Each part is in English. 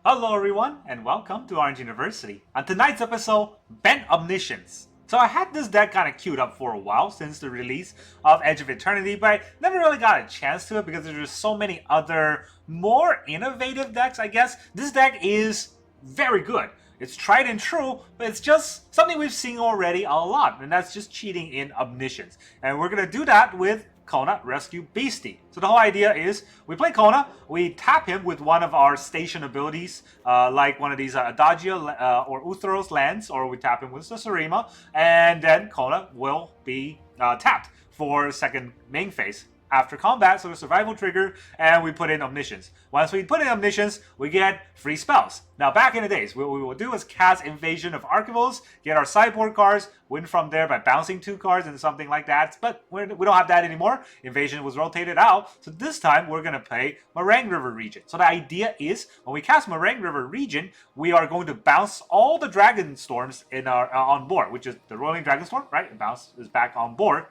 Hello everyone, and welcome to Orange University. On tonight's episode, Bant Omniscience. So I had this deck kind of queued up for a while since the release of Edge of Eternity, but I never really got a chance to it because there's just so many other more innovative decks, I guess. This deck is very good. It's tried and true, but it's just something we've seen already a lot, and that's just cheating in Omniscience. And we're going to do that with Kona, Rescue Beastie. So the whole idea is, we play Kona, we tap him with one of our station abilities, like one of these Adagio or Uthros lands, or we tap him with Sarima, and then Kona will be tapped for second main phase. After combat, so a survival trigger, and we put in Omniscience. Once we put in Omniscience, we get free spells. Now, back in the days, what we will do is cast Invasion of Archivals, get our sideboard cards, win from there by bouncing 2 cards and something like that, but we don't have that anymore. Invasion was rotated out, so this time we're going to play Marang River Regent. So the idea is, when we cast Marang River Regent, we are going to bounce all the Dragon Storms in our on board, which is the Rolling Dragon Storm, right? It bounces back on board.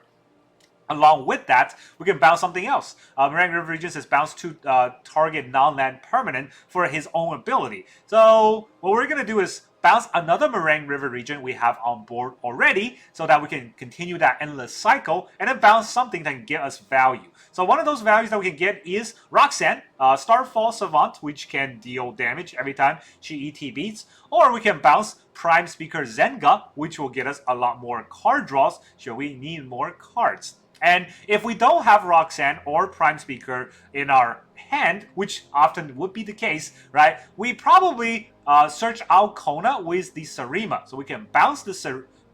Along with that, we can bounce something else. Marang River Regent says bounce to target non-land permanent for his own ability. So what we're going to do is bounce another Marang River Regent we have on board already so that we can continue that endless cycle and then bounce something that can get us value. So one of those values that we can get is Roxanne, Starfall Savant, which can deal damage every time she ET beats. Or we can bounce Prime Speaker Zenga, which will get us a lot more card draws should we need more cards. And if we don't have Roxanne or Prime Speaker in our hand, which often would be the case, right, we probably search out Kona with the Sarima. So we can bounce the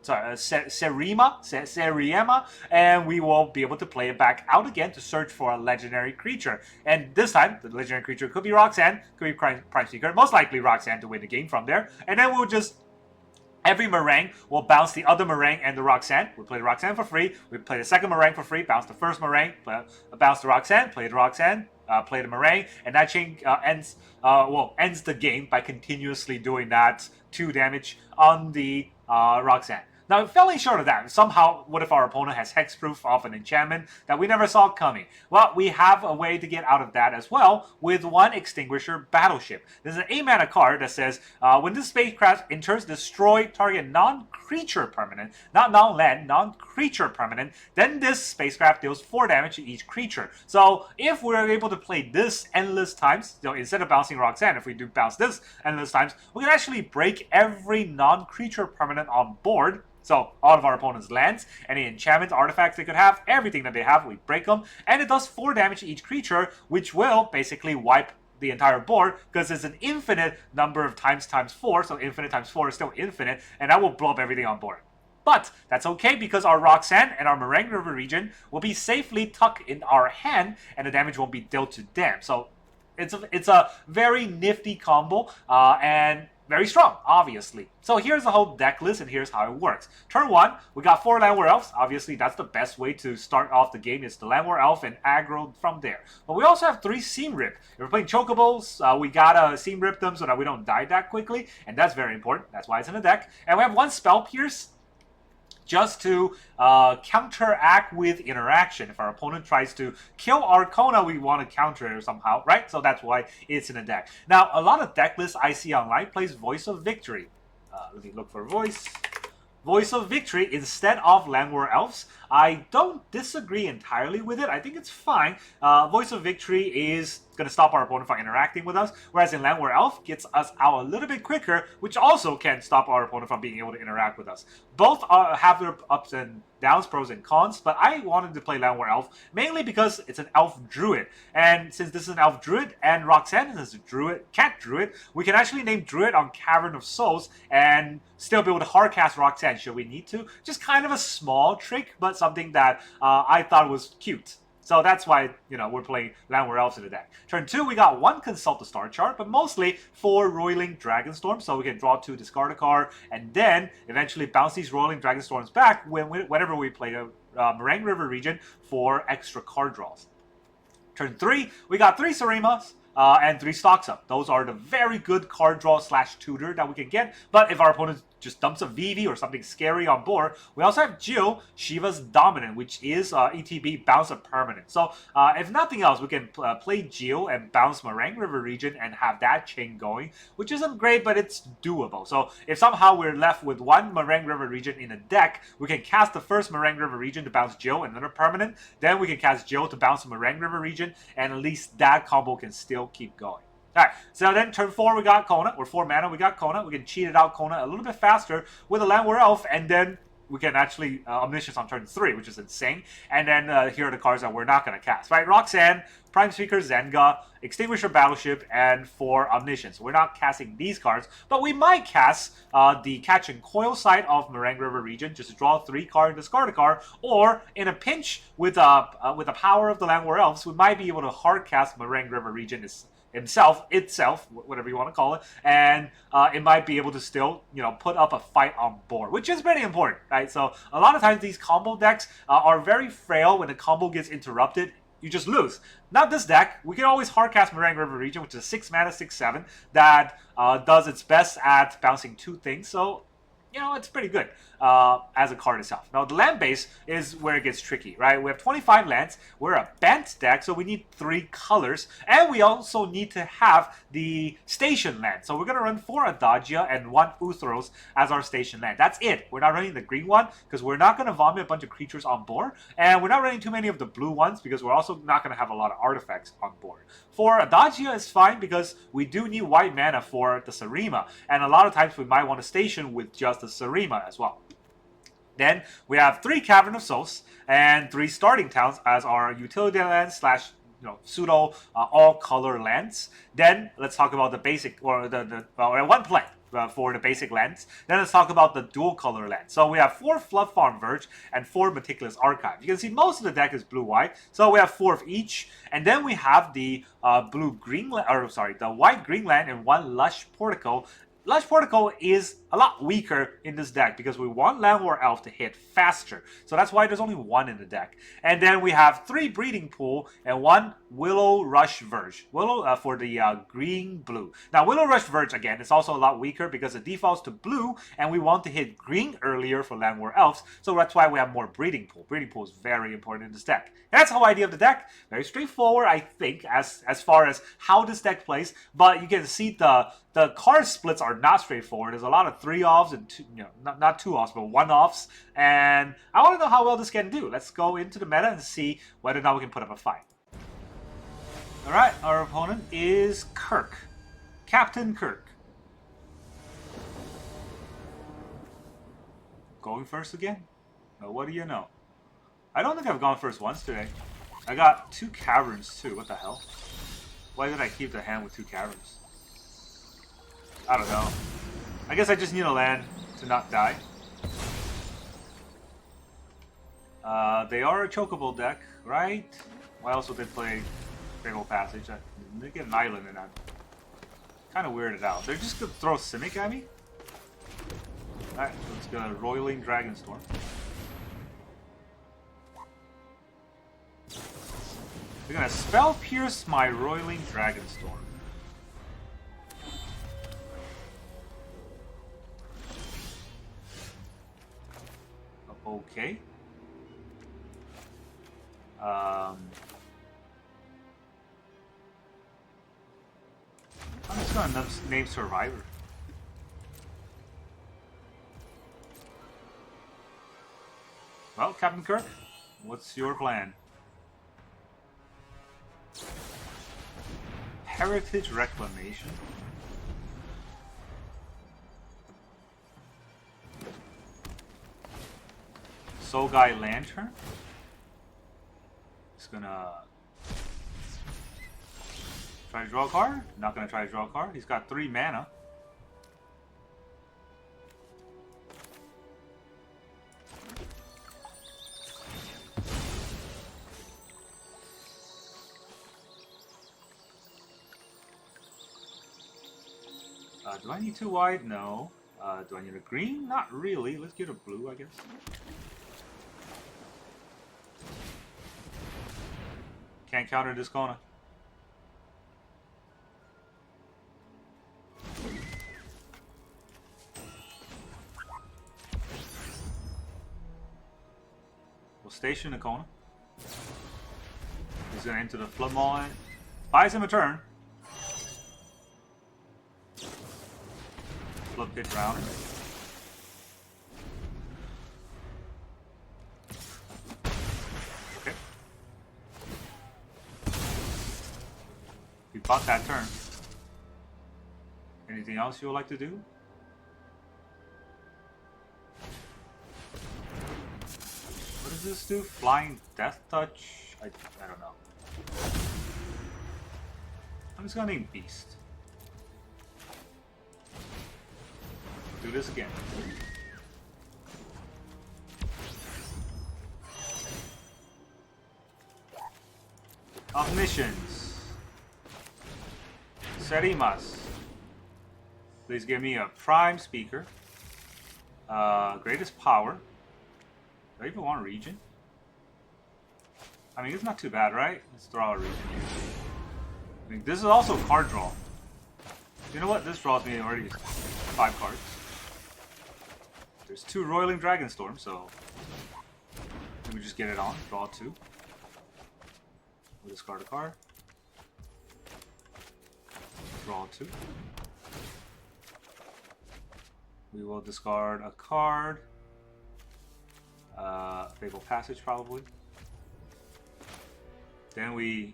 Sarima, and we will be able to play it back out again to search for a legendary creature. And this time, the legendary creature could be Roxanne, could be Prime Speaker, most likely Roxanne to win the game from there. And then we'll just every Marang will bounce the other Marang and the Roxanne. We play the Roxanne for free. We play the second Marang for free. Bounce the first Marang. Bounce the Roxanne. Play the Roxanne. Play the Marang. And that chain ends the game by continuously doing that 2 damage on the Roxanne. Now, falling short of that, somehow, what if our opponent has hexproof of an enchantment that we never saw coming? Well, we have a way to get out of that as well with one Extinguisher Battleship. There's an 8-mana card that says, when this spacecraft enters, destroy target non-creature permanent, not non-land, non-creature permanent, then this spacecraft deals 4 damage to each creature. So, if we're able to play this endless times, so instead of bouncing Roxanne, if we do bounce this endless times, we can actually break every non-creature permanent on board. So, all of our opponent's lands, any enchantments, artifacts they could have, everything that they have, we break them. And it does 4 damage to each creature, which will basically wipe the entire board, because it's an infinite number of times 4, so infinite times 4 is still infinite, and that will blow up everything on board. But that's okay, because our Roxanne and our Marang River Regent will be safely tucked in our hand, and the damage won't be dealt to them. So, it's a very nifty combo, and very strong, obviously. So here's the whole deck list, and here's how it works. Turn 1, we got 4 Llanowar Elves. Obviously, that's the best way to start off the game, is the Llanowar Elf and aggro from there. But we also have 3 Seam Rip. If we're playing Chocobos, we gotta Seam Rip them so that we don't die that quickly, and that's very important. That's why it's in the deck. And we have 1 Spell Pierce, just to counteract with interaction. If our opponent tries to kill our Kona, we want to counter it somehow, right? So that's why it's in the deck. Now, a lot of deck lists I see online plays Voice of Victory. Let me look for Voice of Victory instead of Llanowar Elves. I don't disagree entirely with it. I think it's fine. Voice of Victory is going to stop our opponent from interacting with us, whereas in Llanowar Elf gets us out a little bit quicker, which also can stop our opponent from being able to interact with us. Both have their ups and downs, pros and cons, but I wanted to play Llanowar Elf mainly because it's an Elf Druid, and since this is an Elf Druid and Roxanne is a Druid, Cat Druid, we can actually name Druid on Cavern of Souls and still be able to hardcast Roxanne should we need to. Just kind of a small trick, but something that I thought was cute. So that's why, we're playing Llanowar Elves in the deck. Turn 2, we got 1 Consult the Star Chart, but mostly 4 Roiling Dragonstorm, so we can draw 2, discard a card, and then eventually bounce these Roiling Dragonstorms back whenever we play a Marang River Regent for extra card draws. Turn 3, we got 3 Sarimas, and 3 Stocks Up. Those are the very good card draw / tutor that we can get, but if our opponents just dumps a VV or something scary on board. We also have Jill, Shiva's Dominant, which is ETB bounce a permanent. So if nothing else, we can play Jill and bounce Marang River Regent and have that chain going, which isn't great, but it's doable. So if somehow we're left with one Marang River Regent in a deck, we can cast the first Marang River Regent to bounce Jill and another permanent. Then we can cast Jill to bounce Marang River Regent, and at least that combo can still keep going. Alright, so then turn 4 we got Kona. We're 4 mana, we got Kona. We can cheat it out Kona a little bit faster with a Llanowar Elf, and then we can actually Omniscience on turn 3, which is insane. And then here are the cards that we're not going to cast, right? Roxanne, Prime Speaker, Zenga, Extinguisher Battleship, and 4 Omniscience. We're not casting these cards, but we might cast the Catch and Coil side of Marang River Regent just to draw 3 cards, discard a card, or in a pinch with the power of the Llanowar Elves, we might be able to hard cast Marang River Regent itself, whatever you want to call it, and it might be able to still, put up a fight on board, which is pretty important, right? So a lot of times these combo decks are very frail. When the combo gets interrupted, you just lose. Not this deck. We can always hardcast Marang River Regent, which is a 6 mana, 6/7 that does its best at bouncing 2 things. So it's pretty good as a card itself. Now, the land base is where it gets tricky, right? We have 25 lands. We're a Bant deck, so we need 3 colors. And we also need to have the station land. So we're going to run 4 Adagia and 1 Uthros as our station land. That's it. We're not running the green one because we're not going to vomit a bunch of creatures on board. And we're not running too many of the blue ones because we're also not going to have a lot of artifacts on board. For Adagia is fine because we do need white mana for the Sarima. And a lot of times we might want to station with just the Sarima as well. Then we have 3 Cavern of Souls and 3 starting towns as our utility lands slash pseudo all color lands. Then let's talk about the basic or one play for the basic lands. Then let's talk about the dual color lands. So we have 4 Floodfarm Verge and 4 Meticulous Archive. You can see most of the deck is blue-white, so we have 4 of each. And then we have the the white-green land and 1 Lush Portico. Lush Portico is a lot weaker in this deck because we want Llanowar Elf to hit faster. So that's why there's only 1 in the deck. And then we have 3 Breeding Pool and 1 Willowrush Verge. For the green-blue. Now, Willowrush Verge, again, is also a lot weaker because it defaults to blue, and we want to hit green earlier for Llanowar Elves. So that's why we have more Breeding Pool. Breeding Pool is very important in this deck. And that's the whole idea of the deck. Very straightforward, I think, as far as how this deck plays. But you can see the card splits are not straightforward. There's a lot of 3-offs and not 2-offs, but 1-offs. And I want to know how well this can do. Let's go into the meta and see whether or not we can put up a fight. Alright, our opponent is Kirk. Captain Kirk. Going first again? Well, what do you know? I don't think I've gone first once today. I got 2 caverns too. What the hell? Why did I keep the hand with 2 caverns? I don't know. I guess I just need a land to not die. They are a chocobo deck, right? Why else would they play Fatal Passage? They get an island and I'm kind of weirded out. They're just gonna throw Simic at me? Alright, let's go Roiling Dragonstorm. They're gonna Spell Pierce my Roiling Dragonstorm. Okay. I'm just gonna name Survivor. Well, Captain Kirk, what's your plan? Heritage Reclamation. Soul Guy Lantern. It's gonna try to draw a card. Not gonna try to draw a card. He's got 3 mana. Do I need 2 white? No. Do I need a green? Not really. Let's get a blue, I guess. Can't counter this Kona. station the Kona. He's gonna enter the Flood Maul and buys him a turn. Flood Pit Rounder. Okay. We bought that turn. Anything else you would like to do? What does this do? Flying Death Touch? I don't know. I'm just gonna name Beast. Do this again. Omniscience. Serimas. Please give me a Prime Speaker. Greatest Power. Do I even want a Regent? I mean, it's not too bad, right? Let's draw a Regent here. I mean, this is also a card draw. You know what? This draws me already 5 cards. There's 2 Roiling Dragonstorm, so let me just get it on. Draw 2. We'll discard a card. Draw 2. We will discard a card. Fatal Passage, probably. Then we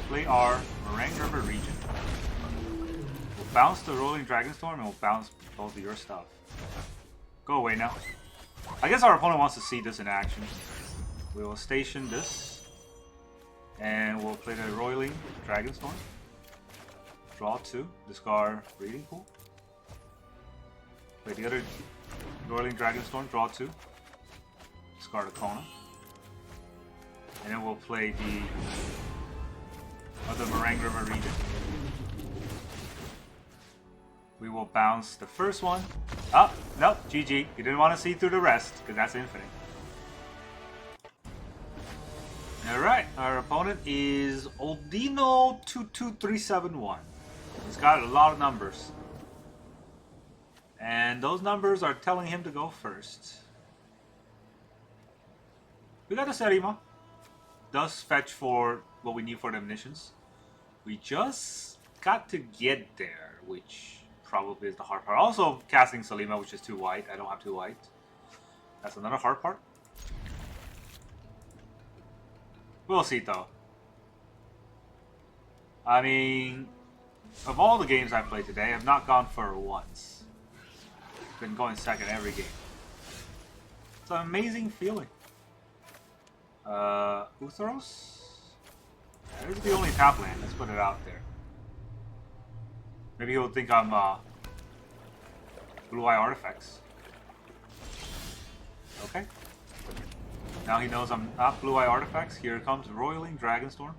play our Marang River Regent. We'll bounce the Rolling Dragonstorm and we'll bounce both of your stuff. Go away now. I guess our opponent wants to see this in action. We will station this. And we'll play the Roiling Dragonstorm. Draw 2. Discard Breeding Pool. Play the other Roiling Dragonstorm. Draw 2. Discard a Kona. And then we'll play the other Marang River Regent. We will bounce the first one. Oh, nope, GG. You didn't want to see through the rest, because that's infinite. Alright, our opponent is Oldino22371. He's got a lot of numbers. And those numbers are telling him to go first. We got a Serima. Does fetch for what we need for the Omniscience. We just got to get there, which probably is the hard part. Also, casting Selima, which is too white. I don't have too white. That's another hard part. We'll see, though. I mean, of all the games I've played today, I've not gone for once. Been going second every game. It's an amazing feeling. Uthros? Yeah, this is the only tap land. Let's put it out there. Maybe he'll think I'm Blue Eye Artifacts. Okay. Now he knows I'm not Blue Eye Artifacts. Here comes Roiling Dragonstorm.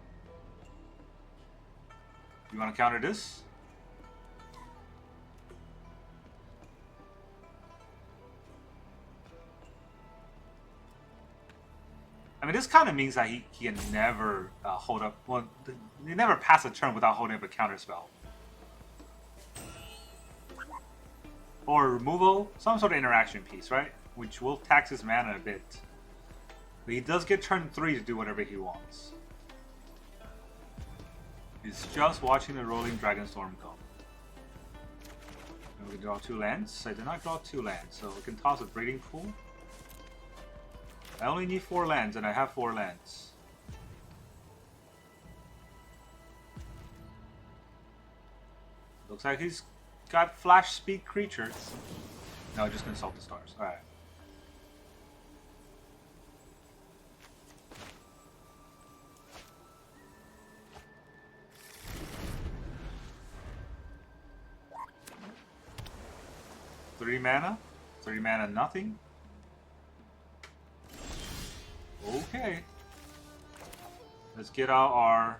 You want to counter this? I mean, this kind of means that he can never hold up. Well, he never pass a turn without holding up a counter spell. Or removal, some sort of interaction piece, right? Which will tax his mana a bit. But he does get turn 3 to do whatever he wants. He's just watching the Rolling Dragonstorm come. And we can draw 2 lands. I did not draw 2 lands, so we can toss a Breeding Pool. I only need 4 lands, and I have 4 lands. Looks like he's got Flash Speed creatures. No, just Consult the Stars. Alright. Three mana, nothing. Okay. Let's get out our...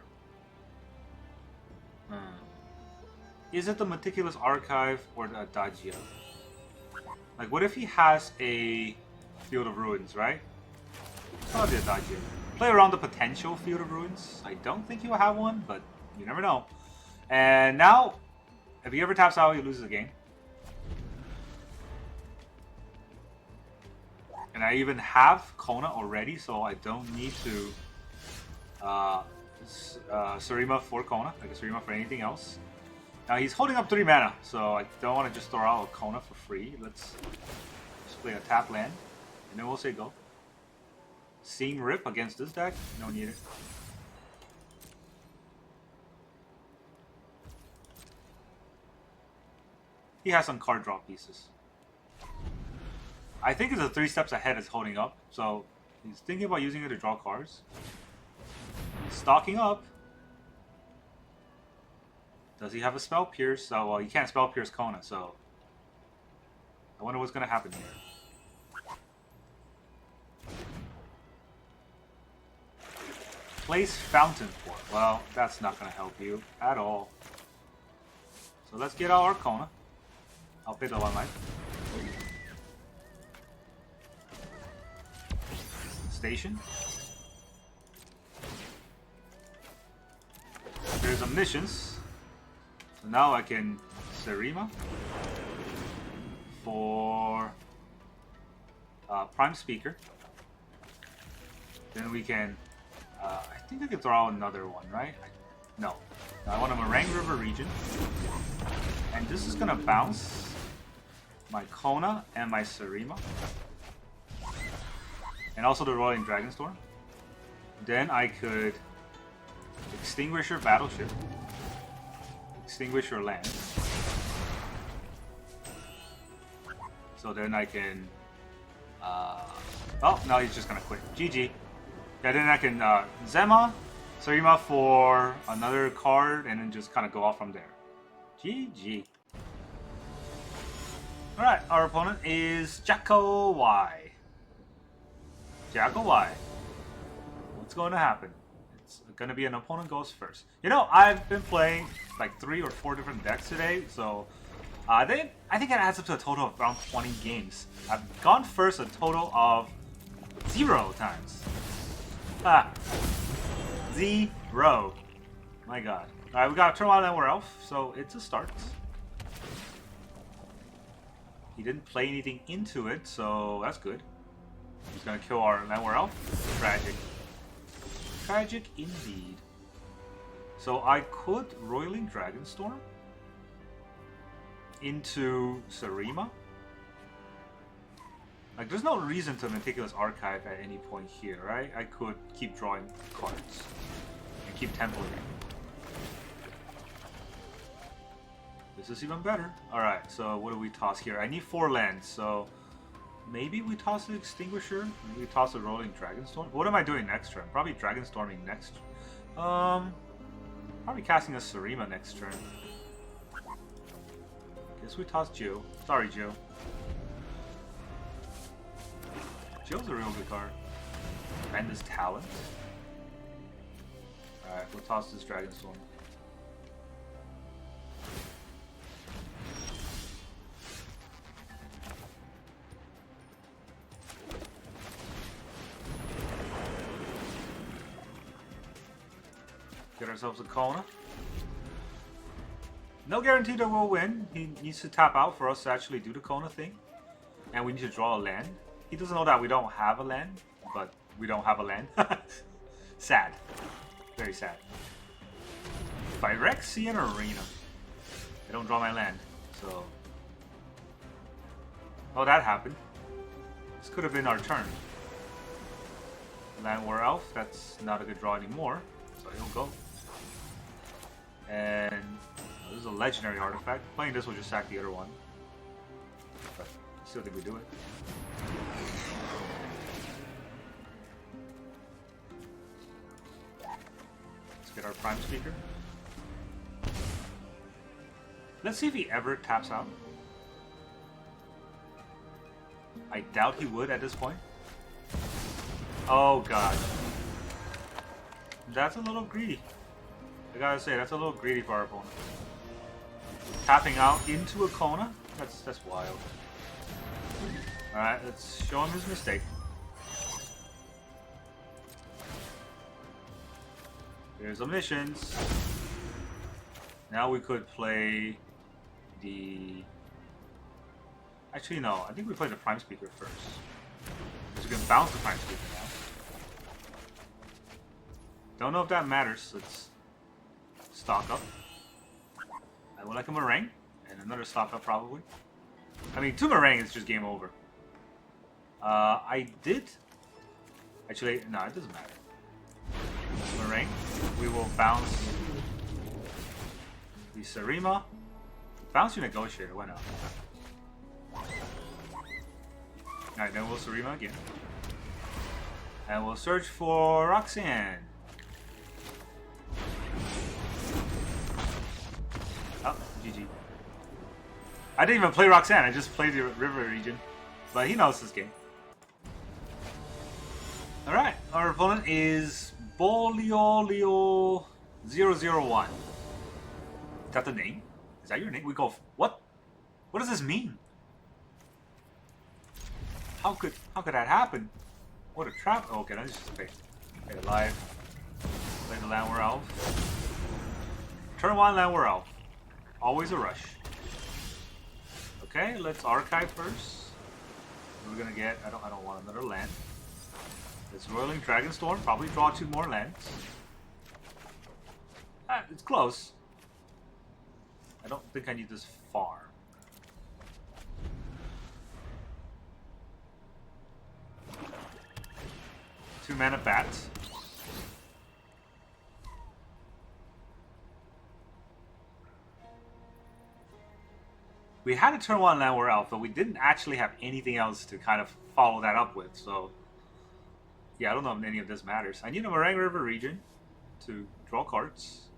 Is it the Meticulous Archive or the Adagio? Like, what if he has a Field of Ruins, right? Probably the Adagio. Play around the potential Field of Ruins. I don't think he'll have one, but you never know. And now, if he ever taps out, he loses the game. And I even have Kona already, so I don't need to Sarima for Kona, like a Sarima for anything else. Now he's holding up 3 mana, so I don't want to just throw out a Kona for free. Let's just play a tap land, and then we'll say go. Seeing Rip against this deck, no need it. He has some card draw pieces. I think it's a 3 steps ahead is holding up, so he's thinking about using it to draw cards. He's stocking up. Does he have a Spell Pierce? Oh, well, he can't Spell Pierce Kona, so I wonder what's going to happen here. Place Fountain Fort. Well, that's not going to help you at all. So let's get out our Kona. I'll pay the 1 life. Station. There's Omniscience. So now I can Sarima for Prime Speaker. Then we can, I think I can throw out another one, right? No. I want a Marang River Regent. And this is going to bounce my Kona and my Sarima. And also the Roiling Dragonstorm. Then I could extinguish your battleship. Extinguish your land. So then I can... oh, no, he's just gonna quit. GG. Yeah, then I can Zema, Sarima for another card, and then just kind of go off from there. GG. Alright, our opponent is Jacko Y. Jacko Y. What's going to happen? It's going to be an opponent goes first. You know, I've been playing like 3 or 4 different decks today, so I think it adds up to a total of around 20 games. I've gone first a total of 0 times. Ah. 0. My god. Alright, we got to turn on Llanowar Elves, so it's a start. He didn't play anything into it, so that's good. He's gonna kill our Llanowar Elf. Tragic. Tragic indeed. So I could Roiling Dragonstorm into Sarima. Like, there's no reason to Meticulous Archive at any point here, right? I could keep drawing cards and keep templating. This is even better. Alright, so what do we toss here? I need 4 lands, so maybe we toss the Extinguisher? Maybe we toss the Roiling Dragonstorm? What am I doing next turn? Probably Dragonstorming next. Probably casting a Sarima next turn. Guess we toss Jill. Sorry, Jill. Jill's a real good card. And this Talent. Alright, we'll toss this Dragonstorm. Get ourselves a Kona. No guarantee that we'll win. He needs to tap out for us to actually do the Kona thing. And we need to draw a land. He doesn't know that we don't have a land, but we don't have a land. Sad. Very sad. Phyrexian Arena. I don't draw my land, so... Oh, that happened. This could have been our turn. Llanowar Elf, that's not a good draw anymore, so he'll go. And this is a legendary artifact. Playing this will just sack the other one. But I still think we do it. Let's get our Prime Speaker. Let's see if he ever taps out. I doubt he would at this point. Oh god. That's a little greedy. I gotta say, that's a little greedy for our opponent. Tapping out into a Kona? That's wild. Alright, let's show him his mistake. There's Omniscience. Now we could play the... Actually, no. I think we play the Prime Speaker first. We can bounce the Prime Speaker now. Don't know if that matters. Let's stock up. I would like a Marang. And another stock up, probably. I mean, 2 Marang is just game over. I did... Actually, no, it doesn't matter. Marang. We will bounce the Sarima. Bounce your Negotiator, why not? Alright, then we'll Sarima again. And we'll search for Roxanne. Oh, GG. I didn't even play Roxanne, I just played the River Regent. But he knows this game. Alright, our opponent is Boliolio001. Is that the name? Is that your name? We go, what? What does this mean? How could that happen? What a trap. Oh, okay, let's just play it live. Play the Llanowar Elves. Turn 1 Llanowar Elves. Always a rush. Okay, let's archive first. We're gonna get I don't want another land. It's Roiling Dragonstorm, probably draw 2 more lands. It's close. I don't think I need this far. Two mana bats. We had a turn 1 Llanowar Elf, but we didn't actually have anything else to kind of follow that up with, so... Yeah, I don't know if any of this matters. I need a Marang River Regent to draw cards.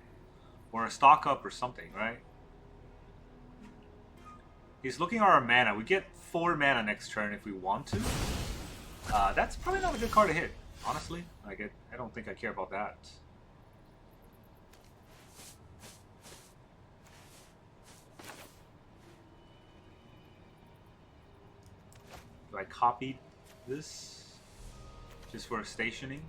Or a stock up or something, right? He's looking at our mana. We get 4 mana next turn if we want to. That's probably not a good card to hit, honestly. I don't think I care about that. Do I copy this? Just for stationing?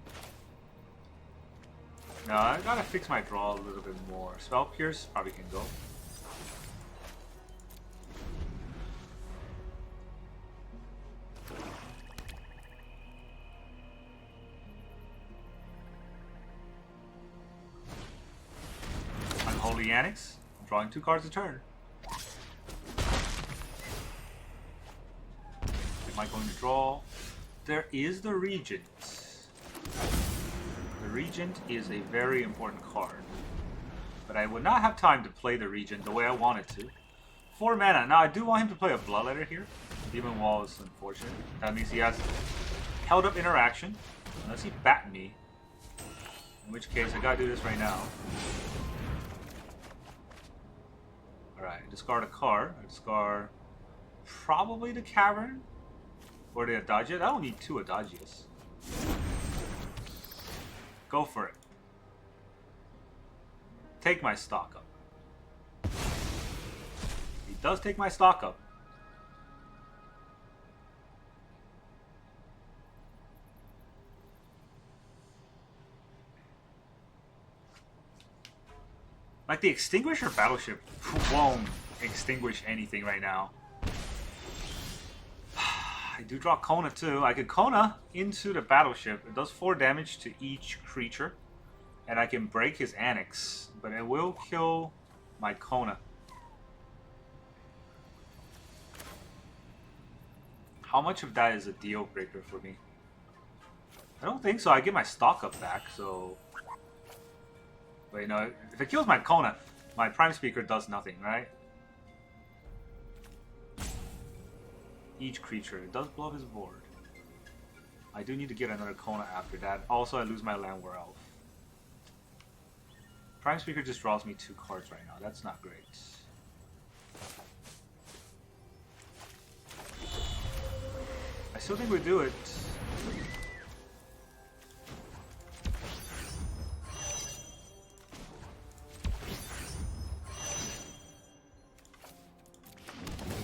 No, I gotta fix my draw a little bit more. Spell Pierce probably can go. Unholy Annex. I'm drawing 2 cards a turn. Am I going to draw? There is the Regent. The Regent is a very important card. But I would not have time to play the Regent the way I wanted to. 4 mana. Now I do want him to play a Bloodletter here. Demon Wall is unfortunate. That means he has held up interaction. Unless he bat me. In which case I gotta do this right now. Alright, discard a card. I discard probably the Cavern. Or the Adagia? I don't need 2 Adagias. Go for it. Take my stock up. He does take my stock up. Like the Extinguisher Battleship won't extinguish anything right now. I do draw Kona too. I could Kona into the battleship. It does 4 damage to each creature. And I can break his Annex. But it will kill my Kona. How much of that is a deal breaker for me? I don't think so. I get my stock up back, so... Wait, no. If it kills my Kona, my Prime Speaker does nothing, right? Each creature. It does blow up his board. I do need to get another Kona after that. Also, I lose my Llanowar Elf. Prime Speaker just draws me 2 cards right now. That's not great. I still think we do it.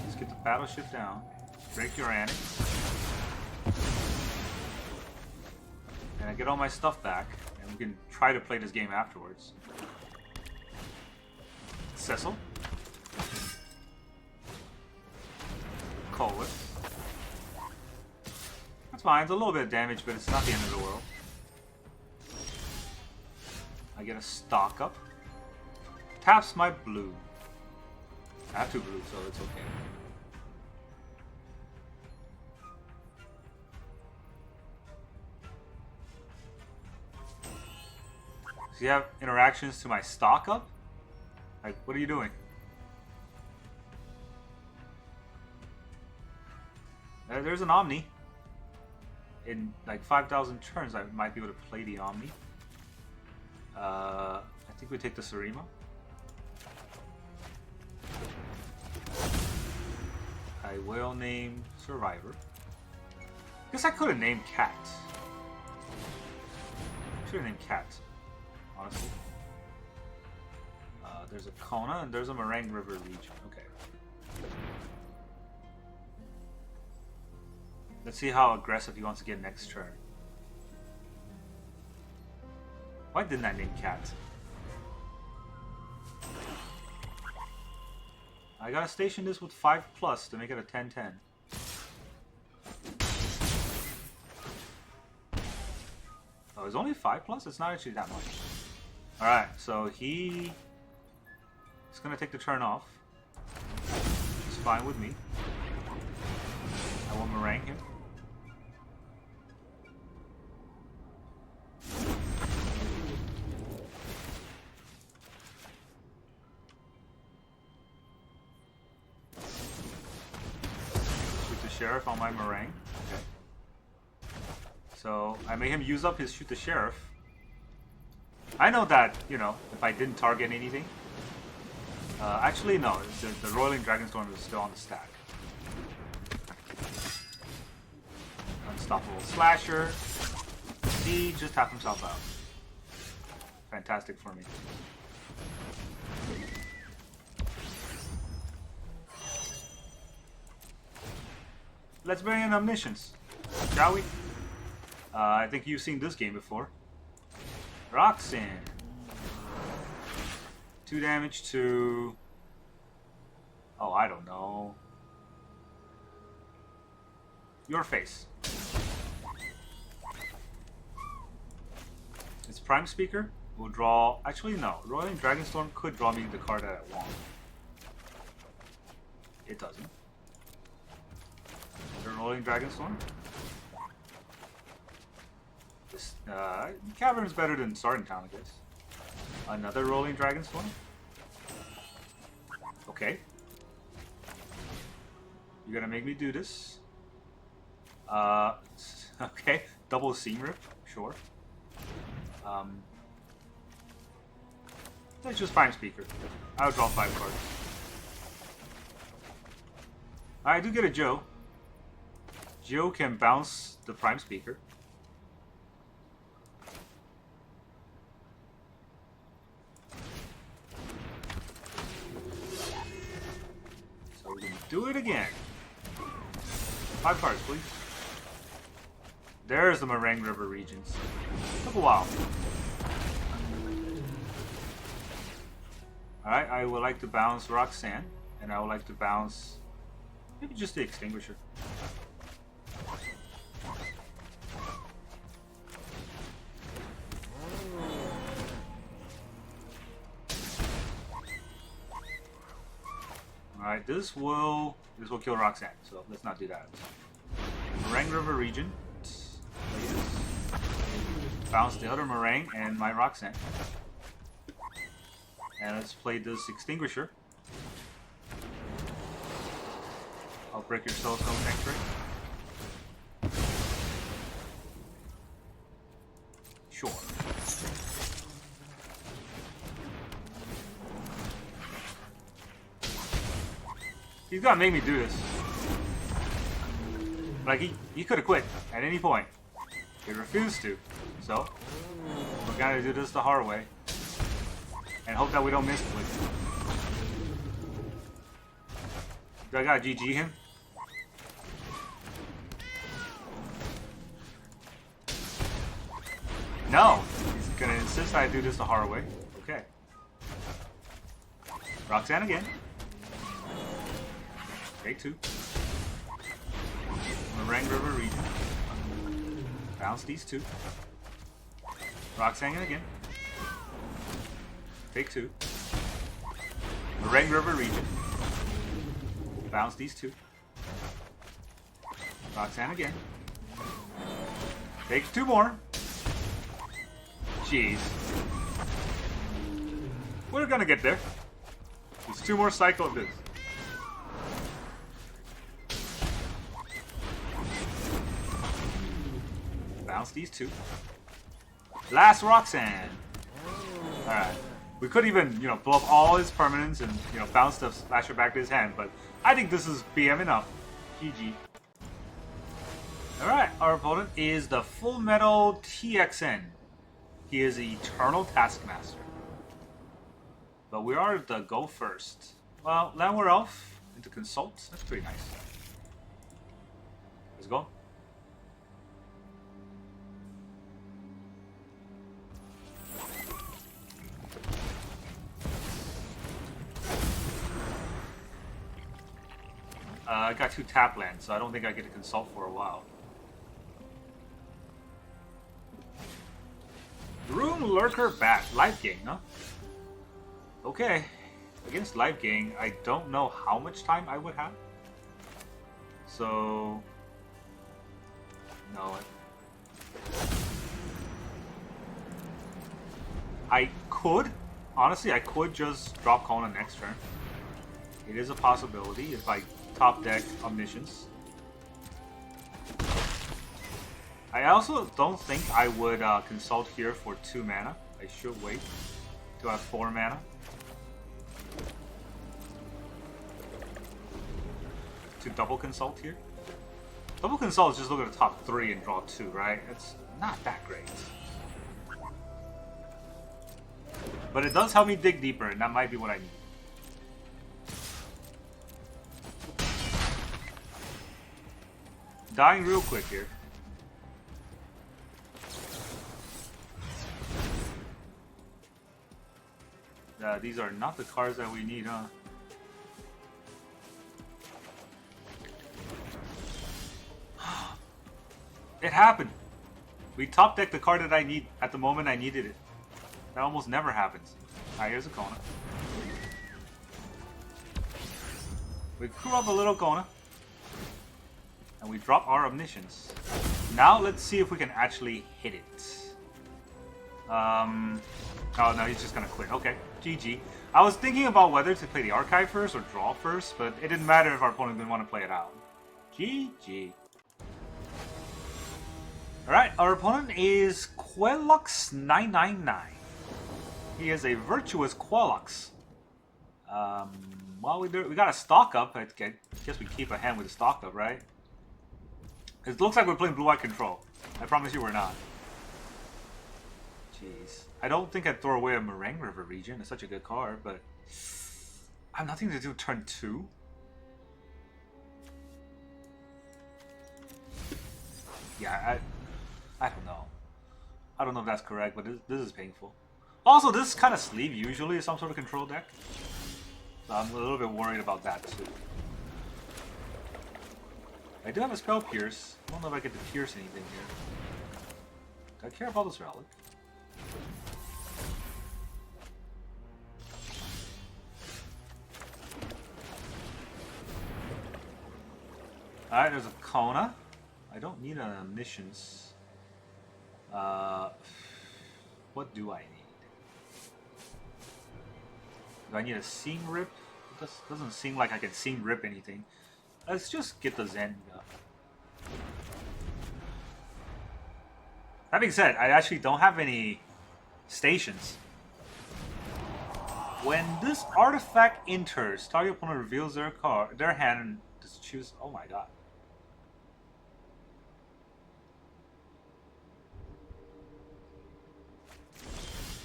Let's get the battleship down. Break your Annex. And I get all my stuff back. And we can try to play this game afterwards. Cecil. Colwith. That's fine. It's a little bit of damage, but it's not the end of the world. I get a stock up. Taps my blue. I have 2 blue, so it's okay. So you have interactions to my stock up? Like, what are you doing? There's an Omni. In like 5,000 turns, I might be able to play the Omni. I think we take the Sarima. I will name Survivor. Guess I could have named Cat. Should have named Cat, honestly. There's a Kona and there's a Marang River Regent. Okay. Let's see how aggressive he wants to get next turn. Why didn't I name Cat? I gotta station this with 5+ to make it a 10-10. Oh, it's only 5+? It's not actually that much. Alright, so he's gonna take the turn off. It's fine with me. I will Marang him. Sheriff on my Marang. Okay. So I made him use up his Shoot the Sheriff. I know that, you know, if I didn't target anything. Actually, no. The Roiling Dragonstorm is still on the stack. Unstoppable Slasher. He just tapped himself out. Fantastic for me. Let's bring in Omniscience, shall we? I think you've seen this game before. Roxanne. 2 damage to... Oh, I don't know. Your face. It's Prime Speaker. We'll draw... Actually, no. Roiling Dragonstorm could draw me the card that I want. It doesn't. Rolling Dragonstorm. This Cavern is better than Starting Town, I guess. Another Rolling Dragonstorm. Okay. You're gonna make me do this. Okay. Double Seam Rip, sure. Let's just Prime Speaker. I'll draw 5 cards. I do get a Joe. Joe can bounce the Prime Speaker. So we're gonna do it again. 5 cards, please. There's the Marang River Regents. Took a while. Alright, I would like to bounce Roxanne, and I would like to bounce maybe just the Extinguisher. Alright, this will kill Roxanne, so let's not do that. Marang River Regent. Bounce the other Marang and my Roxanne. And let's play this Extinguisher. I'll break your Soul Stone next turn. Sure. He's gonna make me do this. Like, he could have quit at any point. He refused to. So, we're gonna do this the hard way. And hope that we don't miss click. Do I gotta GG him? No! He's gonna insist I do this the hard way. Okay. Roxanne again. Take 2. Marang River Regent. Bounce these two. Roxanne again. Take two. Marang River Regent. Bounce these two. Roxanne again. Takes two more. Jeez. We're gonna get there. There's two more cycles of this. Bounce these two. Last Roxanne. Alright. We could even, blow up all his permanents and, bounce the slasher back to his hand, but I think this is BM enough. GG. Alright, our opponent is the Full Metal TXN. He is the Eternal Taskmaster. But we are the go first. Well, Llanowar Elf into Consult. That's pretty nice. Let's go. I got 2 tap lands, so I don't think I get to consult for a while. Rune Lurker Bat. Life gain, huh? Okay. Against life gain, I don't know how much time I would have. So... No. I could. Honestly, I could just drop Kona next turn. It is a possibility if I top deck Omniscience. I also don't think I would consult here for 2 mana. I should wait to have 4 mana. To double consult here. Double consult is just look at the top 3 and draw 2, right? It's not that great. But it does help me dig deeper, and that might be what I need. Dying real quick here. These are not the cards that we need, huh? It happened! We top decked the card that I need at the moment I needed it. That almost never happens. Alright, here's a Kona. We crew up a little Kona. And we drop our Omniscience. Now let's see if we can actually hit it. Oh no, he's just gonna quit. Okay, GG. I was thinking about whether to play the Archive first or draw first, but it didn't matter if our opponent didn't want to play it out. GG. Alright, our opponent is Quelux999. He is a Virtuous Quelux. Well, we got a stock up. I guess we keep a hand with a stock up, right? It looks like we're playing Blue-Eye Control. I promise you we're not. Jeez. I don't think I'd throw away a Marang River Regent. It's such a good card, but... I have nothing to do turn 2. Yeah, I don't know. I don't know if that's correct, but this is painful. Also, this is kind of sleeve usually some sort of control deck. So I'm a little bit worried about that too. I do have a Spell Pierce. I don't know if I get to pierce anything here. Do I care about this relic? Alright, there's a Kona. I don't need an Omniscience. What do I need? Do I need a Seam Rip? It doesn't seem like I can Seam Rip anything. Let's just get the Zen. That being said, I actually don't have any stations. When this artifact enters, target opponent reveals their hand and just choose. Oh my god.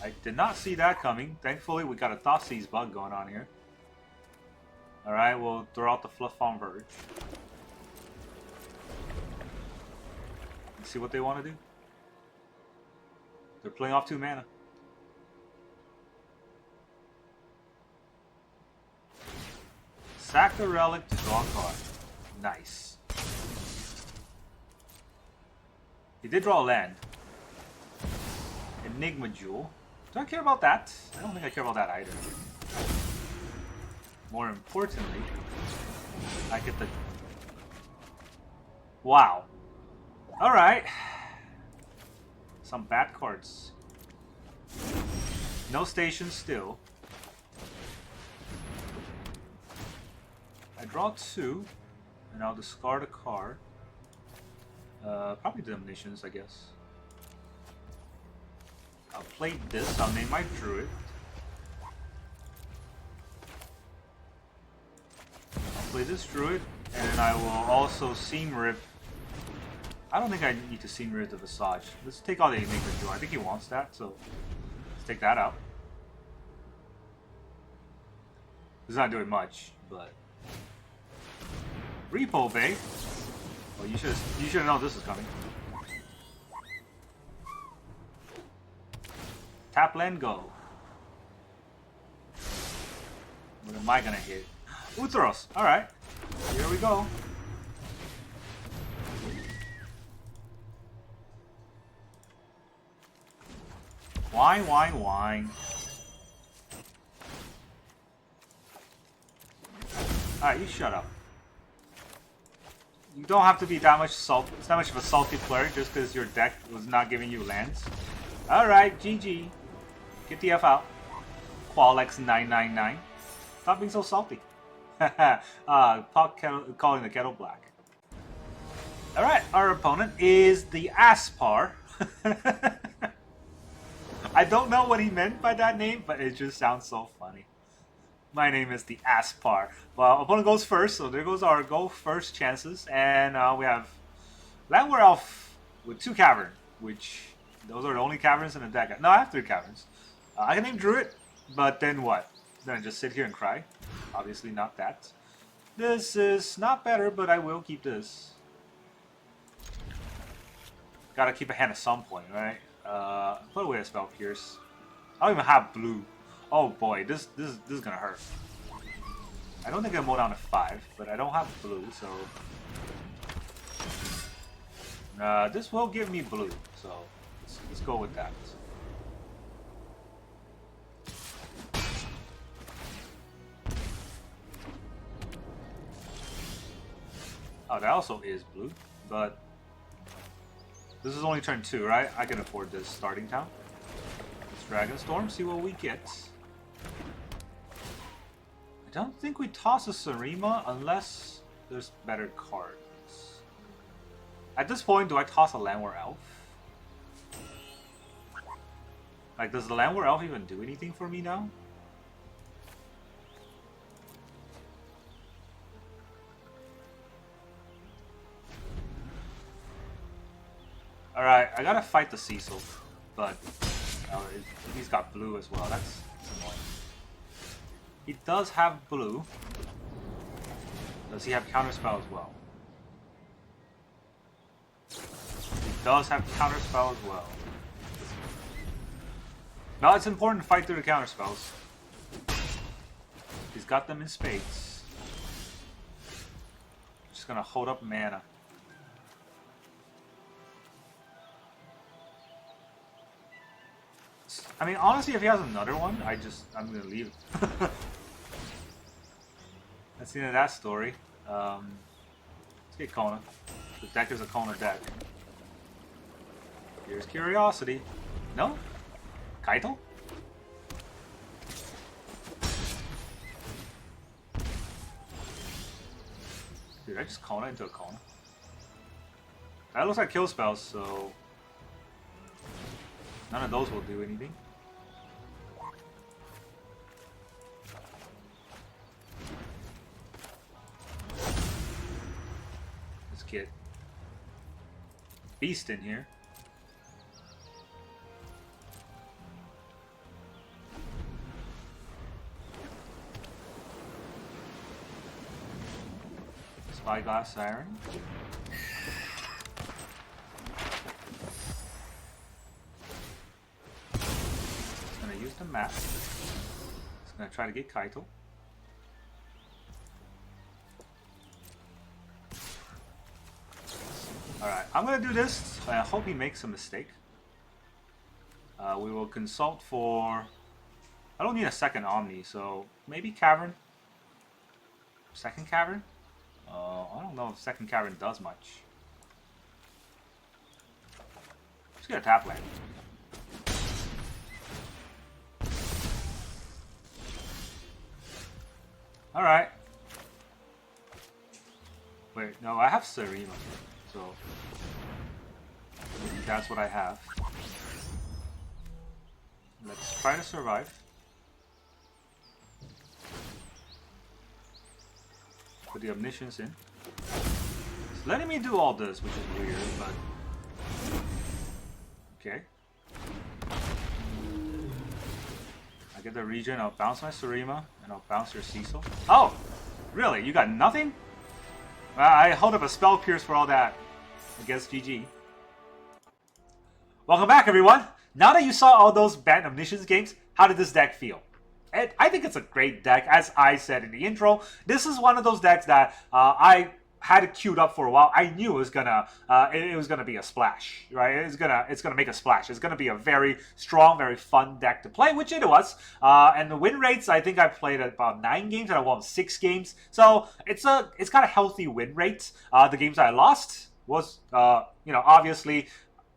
I did not see that coming. Thankfully, we got a Thoughtseize bug going on here. Alright, we'll throw out the Floodfarm Verge. Let's see what they want to do. They're playing off 2 mana. Sack the relic to draw a card. Nice. He did draw a land. Enigma Jewel. Do I care about that? I don't think I care about that either. More importantly, I get the... Wow. Alright. Some bad cards. No station still. I draw 2, and I'll discard a card. Probably the Omniscience, I guess. I'll play this, I'll name my Druid. I'll play this Druid, and then I will also Seam Rip. I don't think I need to Seam Rip the Visage. Let's take out the Enigma Jewel. I think he wants that, so let's take that out. It's not doing much, but... Repo Bay. Well, you should know this is coming. Tap land go. What am I gonna hit? Uthros. Alright. Here we go. Wine. Alright, you shut up. You don't have to be that much of a salty player just because your deck was not giving you lands. Alright, GG. Get the F out. Qualex999. Stop being so salty. Calling the kettle black. Alright, our opponent is the Aspar. I don't know what he meant by that name, but it just sounds so funny. My name is the Aspar. Well, opponent goes first, so there goes our go first chances. And we have Llanowar Elf with 2 Cavern, which those are the only Caverns in the deck. No, I have 3 Caverns. I can name Druid, but then what? Then I just sit here and cry? Obviously not that. This is not better, but I will keep this. Gotta keep a hand at some point, right? Put away a Spell Pierce. I don't even have blue. Oh boy, this is gonna hurt. I don't think I mow down to 5, but I don't have blue, so this will give me blue. So let's go with that. Oh, that also is blue, but this is only turn 2, right? I can afford this starting town. Let's Dragonstorm, see what we get. I don't think we toss a Sarima unless there's better cards. At this point, do I toss a Llanowar Elf? Like, does the Llanowar Elf even do anything for me now? Alright, I gotta fight the Cecil, but he's got blue as well. That's annoying. He does have blue. Does he have counterspell as well? He does have counterspell as well. Now it's important to fight through the counterspells. He's got them in spades. Just gonna hold up mana. I mean, honestly, if he has another one, I'm gonna leave. That's the end of that story. Let's get Kona. The deck is a Kona deck. Here's Curiosity. No? Kaito? Dude, I just Kona into a Kona. That looks like kill spells, so none of those will do anything. Let's get Beast in here. Spyglass Siren. Gonna use the map. It's gonna try to get Kaito. Alright. I'm going to do this. I hope he makes a mistake. We will consult for... I don't need a second Omni, so maybe Cavern? Second Cavern? I don't know if second Cavern does much. Let's get a tap land. Alright. Wait, no, I have Serema, so that's what I have. Let's try to survive. Put the Omniscience in. It's letting me do all this, which is weird, but... Okay. I get the Regent, I'll bounce my Serema, and I'll bounce your Cecil. Oh! Really? You got nothing? I hold up a Spell Pierce for all that. I guess GG. Welcome back, everyone! Now that you saw all those Bant Omniscience games, how did this deck feel? I think it's a great deck. As I said in the intro, this is one of those decks that I had it queued up for a while. I knew it was gonna be a splash, right? It's gonna make a splash. It's gonna be a very strong, very fun deck to play, which it was. And the win rates, I think I played about 9 games and I won 6 games. So it's got a healthy win rate. The games I lost was obviously.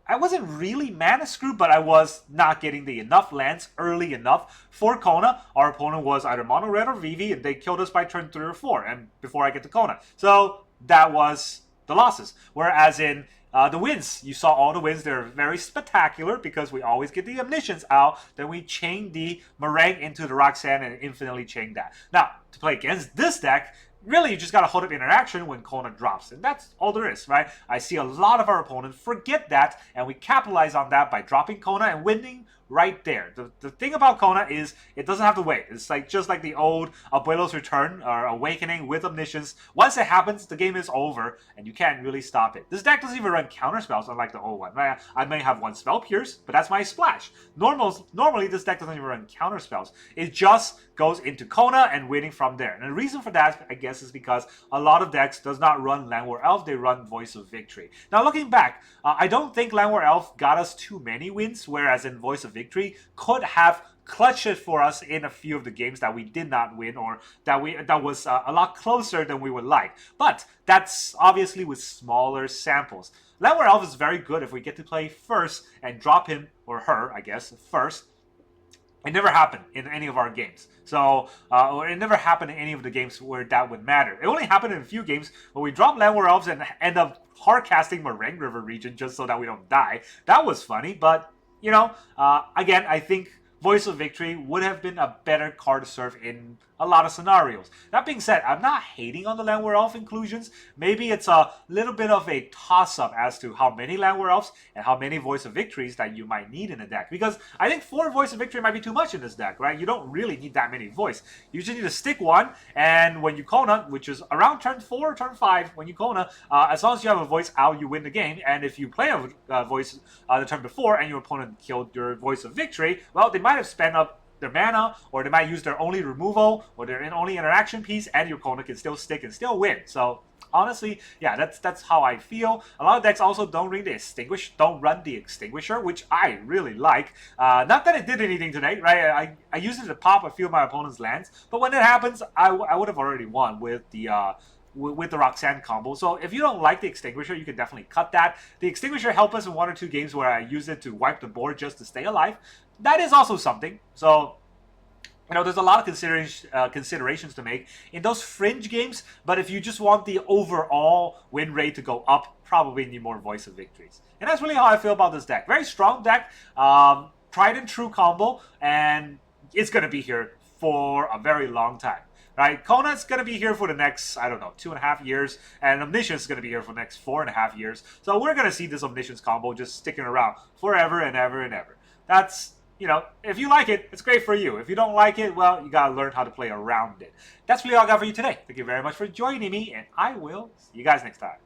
I wasn't really mana screwed, but I was not getting the enough lands early enough for Kona. Our opponent was either Mono Red or Vivi, and they killed us by turn 3 or 4, and before I get to Kona. So that was the losses. Whereas in the wins, you saw all the wins. They're very spectacular because we always get the Omniscience out. Then we chain the Marang into the Roxanne and infinitely chain that. Now, to play against this deck, really, you just got to hold up interaction when Kona drops. And that's all there is, right? I see a lot of our opponents forget that, and we capitalize on that by dropping Kona and winning right there. The thing about Kona is it doesn't have to wait. It's just like the old Abuelo's Return or Awakening with Omniscience. Once it happens, the game is over, and you can't really stop it. This deck doesn't even run counter spells, unlike the old one. Right? I may have one Spell Pierce, but that's my splash. Normally, this deck doesn't even run counter spells. It just goes into Kona and winning from there. And the reason for that, I guess, is because a lot of decks does not run Llanowar Elves, they run Voice of Victory. Now, looking back, I don't think Llanowar Elves got us too many wins, whereas in Voice of Victory could have clutched it for us in a few of the games that we did not win, or that was a lot closer than we would like. But that's obviously with smaller samples. Llanowar Elves is very good if we get to play first and drop him, or her, I guess, first. It never happened in any of our games. So, or it never happened in any of the games where that would matter. It only happened in a few games where we dropped Llanowar Elves and end up hard casting Marang River Regent just so that we don't die. That was funny, but, again, I think Voice of Victory would have been a better card to serve in a lot of scenarios. That being said, I'm not hating on the Llanowar Elf inclusions. Maybe it's a little bit of a toss-up as to how many Llanowar Elves and how many Voice of Victories that you might need in a deck. Because I think 4 Voice of Victory might be too much in this deck, right? You don't really need that many Voice. You just need to stick one, and when you Kona, which is around turn 4 or turn 5, when you Kona, as long as you have a Voice out, you win the game. And if you play a Voice the turn before and your opponent killed your Voice of Victory, well, they might have spent up their mana, or they might use their only removal or their only interaction piece, and your Kona can still stick and still win. So honestly, yeah, that's how I feel. A lot of decks also don't run the Extinguisher, which I really like. Not that it did anything today, right? I used it to pop a few of my opponent's lands, but when it happens, I would have already won with the Roxanne combo. So if you don't like the Extinguisher, you can definitely cut that. The Extinguisher helped us in 1 or 2 games where I used it to wipe the board just to stay alive. That is also something. So, there's a lot of considerations to make in those fringe games, but if you just want the overall win rate to go up, probably need more Voice of Victories. And that's really how I feel about this deck. Very strong deck, tried and true combo, and it's going to be here for a very long time. Right, Kona's going to be here for the next, 2.5 years, and Omniscience is going to be here for the next 4.5 years. So we're going to see this Omniscience combo just sticking around forever and ever and ever. That's, if you like it, it's great for you. If you don't like it, well, you got to learn how to play around it. That's really all I got for you today. Thank you very much for joining me, and I will see you guys next time.